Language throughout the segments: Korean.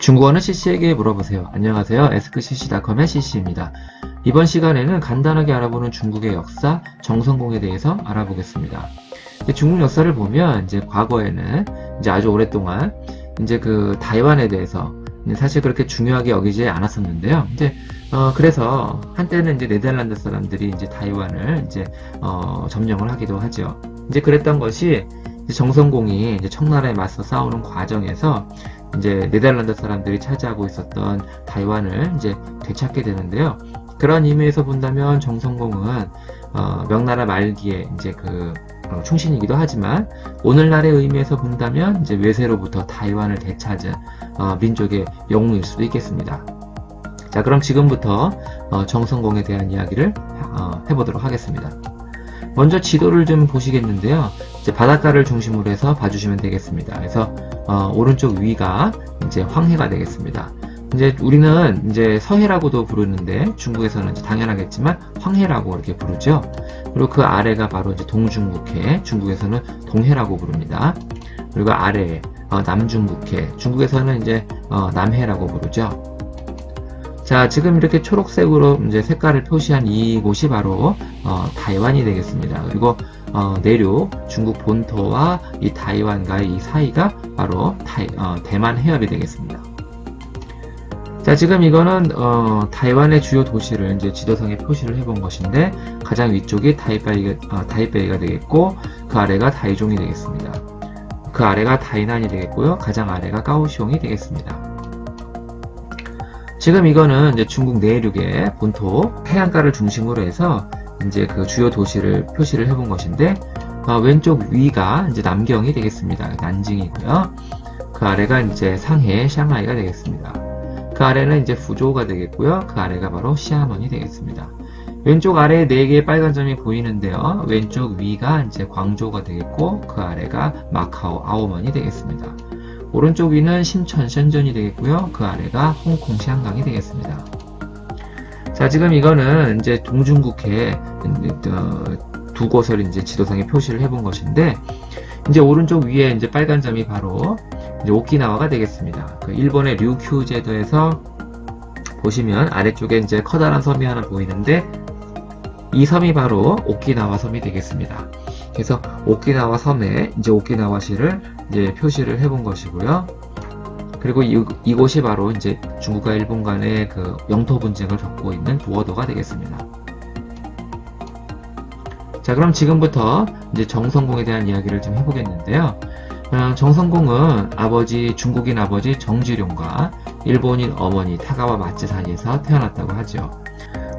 중국어는 CC에게 물어보세요. 안녕하세요. askcc.com의 CC입니다. 이번 시간에는 간단하게 알아보는 중국의 역사, 정성공에 대해서 알아보겠습니다. 중국 역사를 보면 이제 과거에는 이제 아주 오랫동안 이제 그 타이완에 대해서 사실 그렇게 중요하게 여기지 않았었는데요. 그래서 한때는 이제 네덜란드 사람들이 이제 타이완을 이제 점령을 하기도 하죠. 이제 그랬던 것이 정성공이 이제 청나라에 맞서 싸우는 과정에서 이제 네덜란드 사람들이 차지하고 있었던 타이완을 이제 되찾게 되는데요. 그런 의미에서 본다면 정성공은 명나라 말기에 이제 충신이기도 하지만 오늘날의 의미에서 본다면 이제 외세로부터 타이완을 되찾은 민족의 영웅일 수도 있겠습니다. 자, 그럼 지금부터 정성공에 대한 이야기를 해보도록 하겠습니다. 먼저 지도를 좀 보시겠는데요. 이제 바닷가를 중심으로 해서 봐주시면 되겠습니다. 그래서 오른쪽 위가 이제 황해가 되겠습니다. 이제 우리는 이제 서해라고도 부르는데 중국에서는 이제 당연하겠지만 황해라고 이렇게 부르죠. 그리고 그 아래가 바로 이제 동중국해, 중국에서는 동해라고 부릅니다. 그리고 아래 남중국해, 중국에서는 이제 남해라고 부르죠. 자, 지금 이렇게 초록색으로 이제 색깔을 표시한 이곳이 바로 타이완이 되겠습니다. 그리고 내륙 중국 본토와 이 타이완과의 이 사이가 바로 대만 해협이 되겠습니다. 자, 지금 이거는 타이완의 주요 도시를 이제 지도상에 표시를 해본 것인데 가장 위쪽이 타이베이가 되겠고 그 아래가 타이종이 되겠습니다. 그 아래가 타이난이 되겠고요. 가장 아래가 까오시옹이 되겠습니다. 지금 이거는 이제 중국 내륙의 본토 해안가를 중심으로 해서 이제 그 주요 도시를 표시를 해본 것인데 왼쪽 위가 이제 남경이 되겠습니다. 난징이고요. 그 아래가 이제 상해, 샹하이가 되겠습니다. 그 아래는 이제 후조우가 되겠고요. 그 아래가 바로 시아먼이 되겠습니다. 왼쪽 아래에 4개의 빨간 점이 보이는데요. 왼쪽 위가 이제 광저우가 되겠고 그 아래가 마카오, 아오먼이 되겠습니다. 오른쪽 위는 심천, 션전이 되겠고요. 그 아래가 홍콩, 샹강이 되겠습니다. 자, 지금 이거는 이제 동중국해 두 곳을 이제 지도상에 표시를 해본 것인데, 이제 오른쪽 위에 이제 빨간 점이 바로 이제 오키나와가 되겠습니다. 그 일본의 류큐 제도에서 보시면 아래쪽에 이제 커다란 섬이 하나 보이는데, 이 섬이 바로 오키나와 섬이 되겠습니다. 그래서 오키나와 섬에 이제 오키나와시를 이제 표시를 해본 것이고요. 그리고 이곳이 바로 이제 중국과 일본 간의 그 영토 분쟁을 겪고 있는 보어도가 되겠습니다. 자, 그럼 지금부터 이제 정성공에 대한 이야기를 좀 해보겠는데요. 정성공은 중국인 아버지 정지룡과 일본인 어머니 타가와 마츠 사이에서 태어났다고 하죠.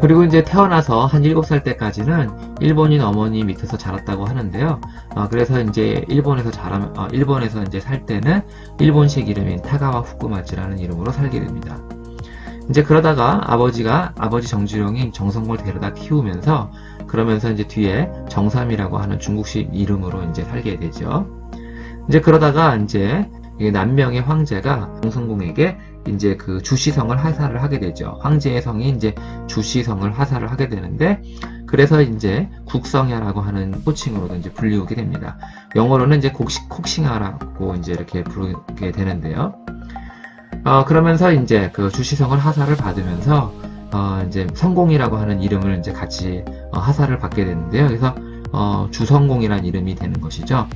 그리고 이제 태어나서 한 7살 때까지는 일본인 어머니 밑에서 자랐다고 하는데요. 그래서 이제 일본에서 이제 살 때는 일본식 이름인 타가와 후쿠마츠라는 이름으로 살게 됩니다. 이제 그러다가 아버지 정지룡이 정성공을 데려다 키우면서 그러면서 이제 뒤에 정삼이라고 하는 중국식 이름으로 이제 살게 되죠. 이제 그러다가 이제 남명의 황제가 정성공에게 이제 그 주시성을 하사를 하게 되죠. 황제의 성이 이제 주시성을 하사를 하게 되는데, 그래서 이제 국성야라고 하는 호칭으로도 이제 불리우게 됩니다. 영어로는 이제 콕싱하라고 이제 이렇게 부르게 되는데요. 그러면서 이제 그 주시성을 하사를 받으면서 이제 성공이라고 하는 이름을 이제 같이 하사를 받게 되는데요. 그래서 주성공이라는 이름이 되는 것이죠.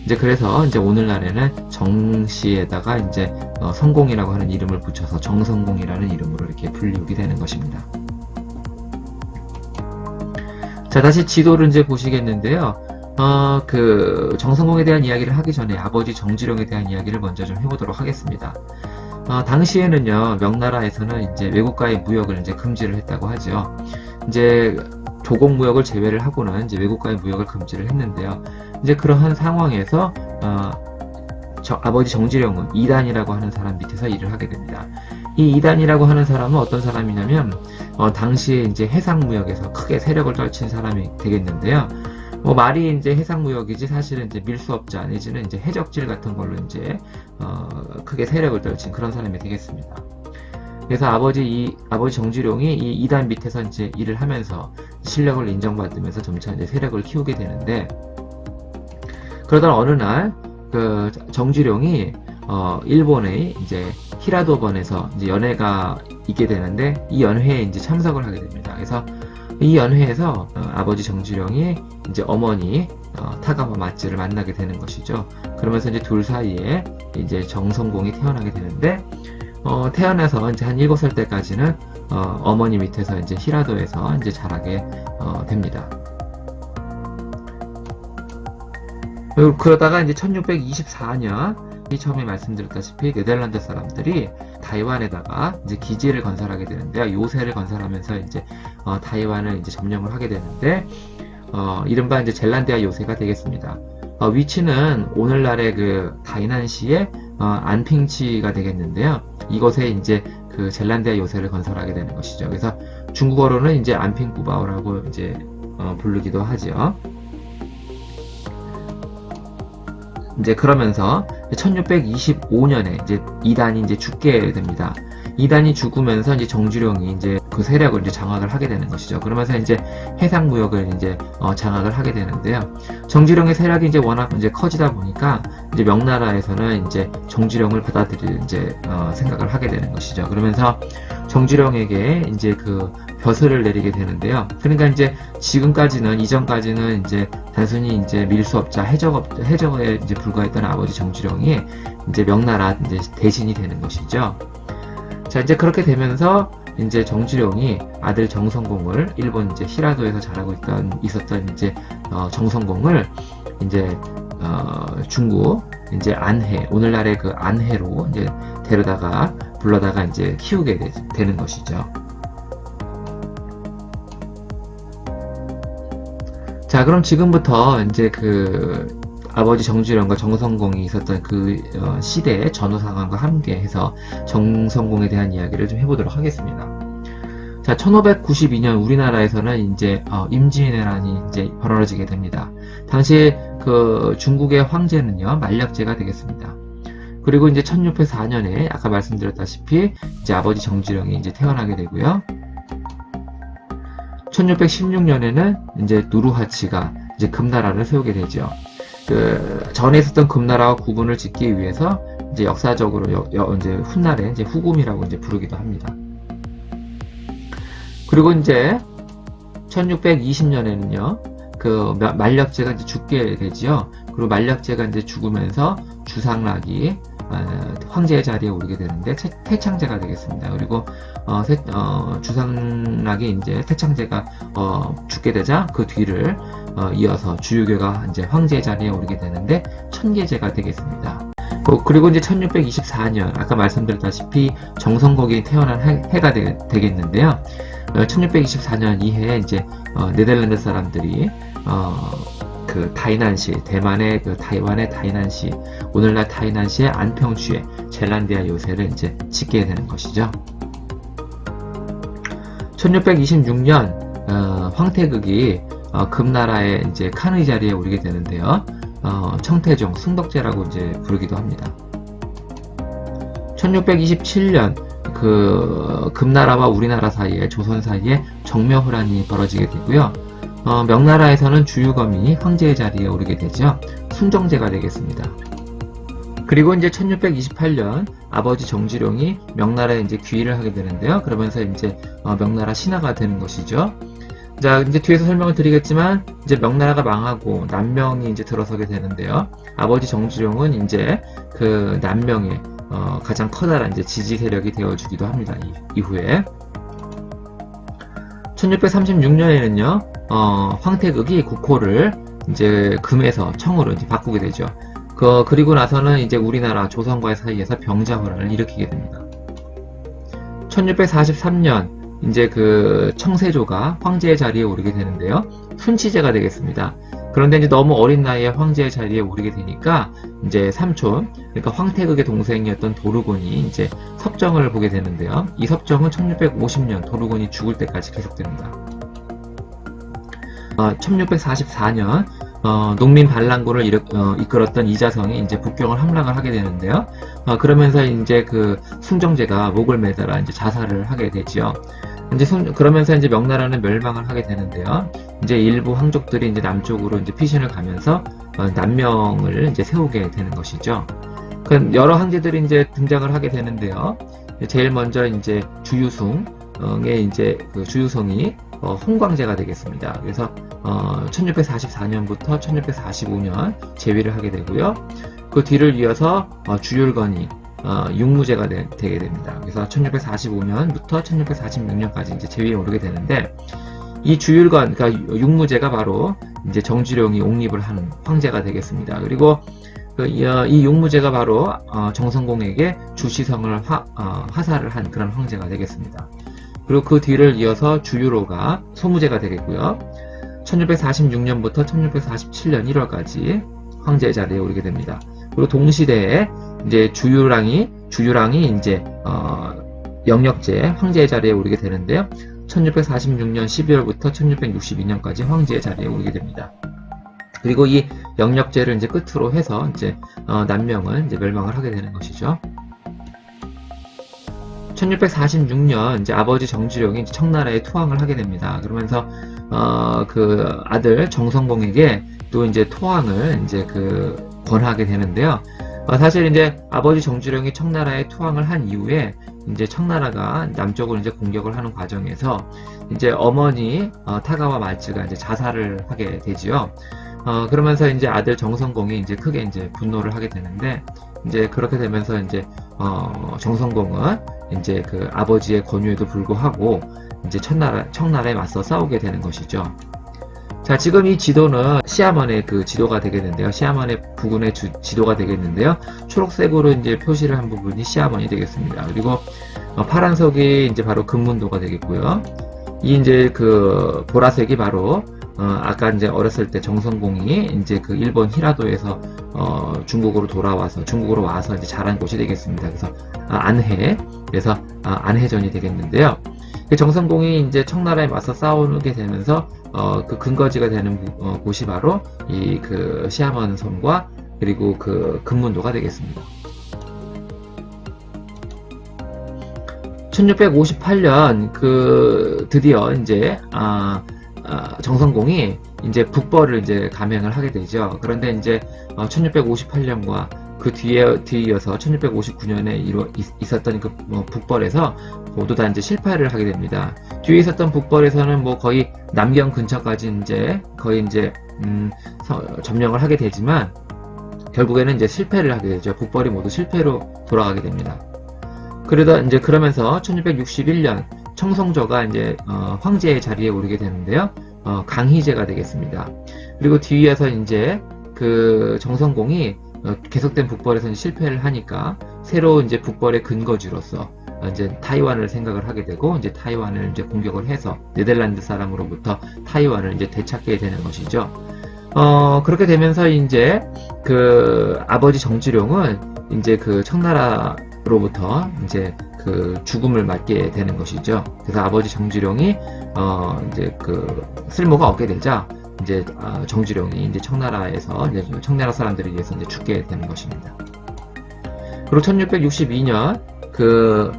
이제 그래서 이제 오늘날에는 정시에다가 이제 성공이라고 하는 이름을 붙여서 정성공이라는 이름으로 이렇게 불리우게 되는 것입니다. 자, 다시 지도를 이제 보시겠는데요. 그 정성공에 대한 이야기를 하기 전에 아버지 정지룡에 대한 이야기를 먼저 좀 해보도록 하겠습니다. 당시에는요, 명나라에서는 이제 외국과의 무역을 이제 금지를 했다고 하죠. 이제 조공 무역을 제외를 하고는 이제 외국과의 무역을 금지를 했는데요. 이제 그러한 상황에서 아버지 정지룡은 이단이라고 하는 사람 밑에서 일을 하게 됩니다. 이 이단이라고 하는 사람은 어떤 사람이냐면 당시에 이제 해상 무역에서 크게 세력을 떨친 사람이 되겠는데요. 말이 이제 해상 무역이지 사실은 이제 밀수업자 내지는 이제 해적질 같은 걸로 이제 크게 세력을 떨친 그런 사람이 되겠습니다. 그래서 아버지 정지룡이 이 이단 밑에서 이제 일을 하면서 실력을 인정받으면서 점차 이제 세력을 키우게 되는데, 그러던 어느 날 그 정지룡이 일본의 이제 히라도번에서 이제 연회가 있게 되는데 이 연회에 이제 참석을 하게 됩니다. 그래서 이 연회에서 아버지 정주령이 이제 어머니 타가마 마츠를 만나게 되는 것이죠. 그러면서 이제 둘 사이에 이제 정성공이 태어나게 되는데 태어나서 이제 한 7살 때까지는 어머니 밑에서 이제 히라도에서 이제 자라게 됩니다. 그러다가 이제 1624년 처음에 말씀드렸다시피 네덜란드 사람들이 타이완에다가 이제 기지를 건설하게 되는데요. 요새를 건설하면서 이제 타이완을 이제 점령을 하게 되는데 이른바 이제 젤란디아 요새가 되겠습니다. 위치는 오늘날의 그 다이난시의 안핑치가 되겠는데요. 이곳에 이제 그 젤란디아 요새를 건설하게 되는 것이죠. 그래서 중국어로는 이제 안핑구바오라고 이제 부르기도 하죠. 이제 그러면서 1625년에 이제 이단이 이제 죽게 됩니다. 이단이 죽으면서 이제 정주령이 이제 그 세력을 이제 장악을 하게 되는 것이죠. 그러면서 이제 해상무역을 이제 장악을 하게 되는데요. 정주령의 세력이 이제 워낙 이제 커지다 보니까 이제 명나라에서는 이제 정주령을 받아들일 이제 생각을 하게 되는 것이죠. 그러면서 정주령에게 이제 그 벼슬을 내리게 되는데요. 그러니까 이제 지금까지는 이전까지는 이제 단순히 이제 밀수업자 해적에 이제 불과했던 아버지 정주령이 이제 명나라 이제 대신이 되는 것이죠. 자, 이제 그렇게 되면서 이제 정주령이 아들 정성공을 일본 이제 히라도에서 자라고 있었던 이제 정성공을 이제 중국 이제 안해, 오늘날의 그 안해로 이제 불러다가 이제 키우게 되는 것이죠. 자, 그럼 지금부터 이제 그 아버지 정주령과 정성공이 있었던 그 시대의 전후 상황과 함께 해서 정성공에 대한 이야기를 좀 해보도록 하겠습니다. 자, 1592년 우리나라에서는 이제 임진왜란이 이제 벌어지게 됩니다. 당시 그 중국의 황제는요 만력제가 되겠습니다. 그리고 이제 1604년에 아까 말씀드렸다시피 이제 아버지 정주령이 이제 태어나게 되고요. 1616년에는 이제 누르하치가 이제 금나라를 세우게 되죠. 그 전에 있었던 금나라와 구분을 짓기 위해서 이제 역사적으로 이제 훗날에 이제 후금이라고 이제 부르기도 합니다. 그리고 이제 1620년에는요 그 만력제가 이제 죽게 되지요. 그리고 만력제가 이제 죽으면서 주상락이 황제의 자리에 오르게 되는데 태창제가 되겠습니다. 그리고 주상락이 이제 태창제가 죽게 되자 그 뒤를 이어서 주유교가 이제 황제의 자리에 오르게 되는데 천계제가 되겠습니다. 그리고 이제 1624년 아까 말씀드렸다시피 정성공이 태어난 해가 되겠는데요. 1624년 이해에 이제 네덜란드 사람들이 그 다이난시, 대만의 그 타이완의 다이난시, 오늘날 다이난시의 안평주에 젤란디아 요새를 이제 짓게 되는 것이죠. 1626년 황태극이 금나라의 이제 칸의 자리에 오르게 되는데요. 청태종, 승덕제라고 이제 부르기도 합니다. 1627년 그 금나라와 우리나라 사이에 조선 사이에 정묘호란이 벌어지게 되고요. 명나라에서는 주유검이 황제의 자리에 오르게 되죠. 순정제가 되겠습니다. 그리고 이제 1628년 아버지 정주령이 명나라에 이제 귀의를 하게 되는데요. 그러면서 이제 명나라 신하가 되는 것이죠. 자, 이제 뒤에서 설명을 드리겠지만 이제 명나라가 망하고 남명이 이제 들어서게 되는데요. 아버지 정주령은 이제 그 남명의 가장 커다란 이제 지지 세력이 되어주기도 합니다. 이후에 1636년에는요. 황태극이 국호를 이제 금에서 청으로 이제 바꾸게 되죠. 그리고 나서는 이제 우리나라 조선과의 사이에서 병자호란을 일으키게 됩니다. 1643년 이제 그 청세조가 황제의 자리에 오르게 되는데요. 순치제가 되겠습니다. 그런데 이제 너무 어린 나이에 황제의 자리에 오르게 되니까 이제 삼촌, 그러니까 황태극의 동생이었던 도르곤이 이제 섭정을 보게 되는데요. 이 섭정은 1650년 도르곤이 죽을 때까지 계속됩니다. 1644년 농민 반란군을 이끌었던 이자성이 이제 북경을 함락을 하게 되는데요. 그러면서 이제 그 순정제가 목을 매달아 이제 자살을 하게 되지요. 그러면서 이제 명나라는 멸망을 하게 되는데요. 이제 일부 황족들이 이제 남쪽으로 이제 피신을 가면서 남명을 이제 세우게 되는 것이죠. 여러 황제들이 이제 등장을 하게 되는데요. 제일 먼저 이제 주유승의 이제 그 주유성이 홍광제가 되겠습니다. 그래서 1644년부터 1645년 재위를 하게 되고요. 그 뒤를 이어서 주율건이 육무제가 되게 됩니다. 그래서 1645년부터 1646년까지 이제 재위에 오르게 되는데, 이 주율건, 그러니까 육무제가 바로 이제 정주령이 옹립을 하는 황제가 되겠습니다. 그리고 이 육무제가 바로 정성공에게 주시성을 화살을 한 그런 황제가 되겠습니다. 그리고 그 뒤를 이어서 주유로가 소무제가 되겠고요. 1646년부터 1647년 1월까지 황제 자리에 오르게 됩니다. 그리고 동시대에 이제 주유랑이 이제 영력제 황제의 자리에 오르게 되는데요. 1646년 12월부터 1662년까지 황제의 자리에 오르게 됩니다. 그리고 이 영력제를 이제 끝으로 해서 이제 남명은 이제 멸망을 하게 되는 것이죠. 1646년 이제 아버지 정주령이 이제 청나라에 투항을 하게 됩니다. 그러면서 그 아들 정성공에게 또 이제 투항을 이제 권하게 되는데요. 사실 이제 아버지 정주령이 청나라에 투항을 한 이후에 이제 청나라가 남쪽으로 이제 공격을 하는 과정에서 이제 어머니 타가와 말즈가 이제 자살을 하게 되지요. 그러면서 이제 아들 정성공이 이제 크게 이제 분노를 하게 되는데, 이제 그렇게 되면서 이제 정성공은 이제 그 아버지의 권유에도 불구하고 이제 청나라에 맞서 싸우게 되는 것이죠. 자, 지금 이 지도는 시아먼의 그 지도가 되겠는데요. 시아먼의 부근의 지도가 되겠는데요. 초록색으로 이제 표시를 한 부분이 시아먼이 되겠습니다. 그리고 파란색이 이제 바로 금문도가 되겠고요. 이 이제 그 보라색이 바로 아까 이제 어렸을 때 정성공이 이제 그 일본 히라도에서 중국으로 와서 이제 자란 곳이 되겠습니다. 그래서 안해, 그래서 안해전이 되겠는데요. 정성공이 이제 청나라에 맞서 싸우게 되면서 그 근거지가 되는 곳이 바로 이 그 시아먼 섬과 그리고 그 금문도가 되겠습니다. 1658년 드디어 이제 정성공이 이제 북벌을 이제 감행을 하게 되죠. 그런데 이제 1658년과 그 뒤에 이어서 1659년에 있었던 그 북벌에서 모두 다 이제 실패를 하게 됩니다. 뒤에 있었던 북벌에서는 뭐 거의 남경 근처까지 이제 거의 이제 점령을 하게 되지만 결국에는 이제 실패를 하게 되죠. 북벌이 모두 실패로 돌아가게 됩니다. 그러면서 1661년 청성저가 이제 황제의 자리에 오르게 되는데요. 강희제가 되겠습니다. 그리고 뒤에서 이제 그 정성공이 계속된 북벌에서 실패를 하니까 새로 이제 북벌의 근거지로서 이제 타이완을 생각을 하게 되고 이제 타이완을 이제 공격을 해서 네덜란드 사람으로부터 타이완을 이제 되찾게 되는 것이죠. 그렇게 되면서 이제 그 아버지 정주령은 이제 그 청나라로부터 이제 그 죽음을 맞게 되는 것이죠. 그래서 아버지 정주령이 이제 그 쓸모가 없게 되자 이제 정주령이 이제 청나라에서 이제 청나라 사람들에 의해서 이제 죽게 되는 것입니다. 그리고 1662년 그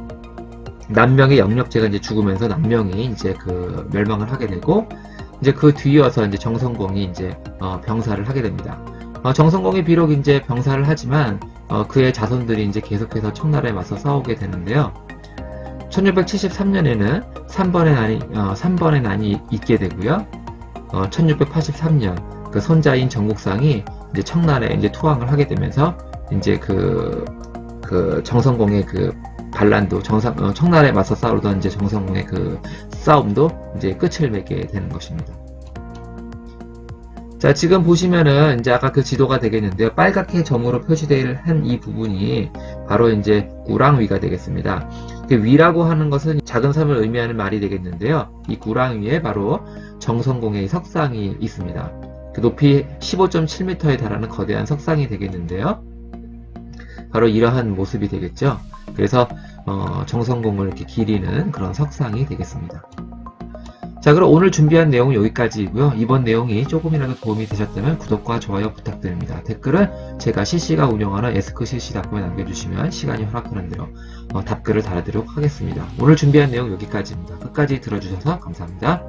남명의 영력제가 이제 죽으면서 남명이 이제 그 멸망을 하게 되고 이제 그 뒤이어서 이제 정성공이 이제 병사를 하게 됩니다. 정성공이 비록 이제 병사를 하지만 그의 자손들이 이제 계속해서 청나라에 맞서 싸우게 되는데요. 1673년에는 3번의 난이 있게 되고요. 1683년 그 손자인 정국상이 이제 청나라에 이제 투항을 하게 되면서 이제 그 정성공의 그 반란도 청나라에 맞서 싸우던 이제 정성공의 그 싸움도 이제 끝을 맺게 되는 것입니다. 자, 지금 보시면은 이제 아까 그 지도가 되겠는데요. 빨갛게 점으로 표시되어 한 이 부분이 바로 이제 구랑위가 되겠습니다. 위라고 하는 것은 작은 섬을 의미하는 말이 되겠는데요. 이 구랑위에 바로 정성공의 석상이 있습니다. 그 높이 15.7m에 달하는 거대한 석상이 되겠는데요. 바로 이러한 모습이 되겠죠. 그래서 정성공을 이렇게 기리는 그런 석상이 되겠습니다. 자, 그럼 오늘 준비한 내용은 여기까지이고요. 이번 내용이 조금이라도 도움이 되셨다면 구독과 좋아요 부탁드립니다. 댓글은 제가 CC가 운영하는 에스크CC.com에 남겨주시면 시간이 허락하는 대로 답글을 달아드리도록 하겠습니다. 오늘 준비한 내용 여기까지입니다. 끝까지 들어주셔서 감사합니다.